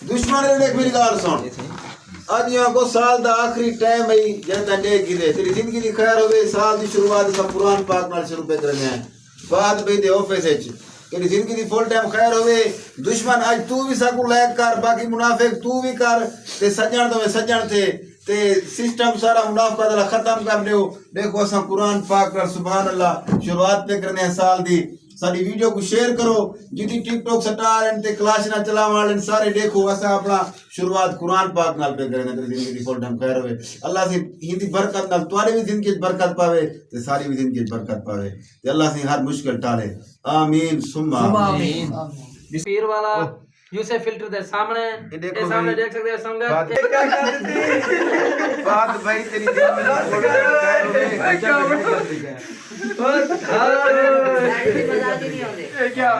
दुश्मन ने देख मेरी गाल सुन आज यहाँ को साल दा आखिरी टाइम है जब देख गिरे तेरी जिंदगी दी खैर होवे साल दी शुरुआत सब कुरान पाक नाल शुरू पे करने हैं बाद भाई दे ऑफिस है तेरी जिंदगी दी फुल टाइम खैर होवे दुश्मन आज तू भी सकू लायक कर बाकी मुनाफिक तू भी कर ते सज्जन तो सज्जन थे ते सिस्टम सारा मुनाफा दा खत्म कर दो देखो असा कुरान पाक नाल सुभान अल्लाह शुरुआत पे करने हैं साल दी सारी वीडियो को शेयर करो जितनी टिकटॉक स्टार एंड ते क्लास ना चला वाले सारे देखो असा अपना शुरुआत कुरान पाक नाल पे करें तेरी जिंदगी फुल टाइम खैर होवे अल्लाह से हिंदी बरकत नाल तुम्हारी भी जिंदगी बरकत पावे ते सारी भी जिंदगी बरकत पावे ते अल्लाह से हर मुश्किल टाले आमीन सुम्मा आमीन पीर वाला यूसे फिल्टर दे सामने देख सकते हैं संगत क्या कर दी बात भाई तेरी जिंदगी क्या मजाक ही नहीं आते क्या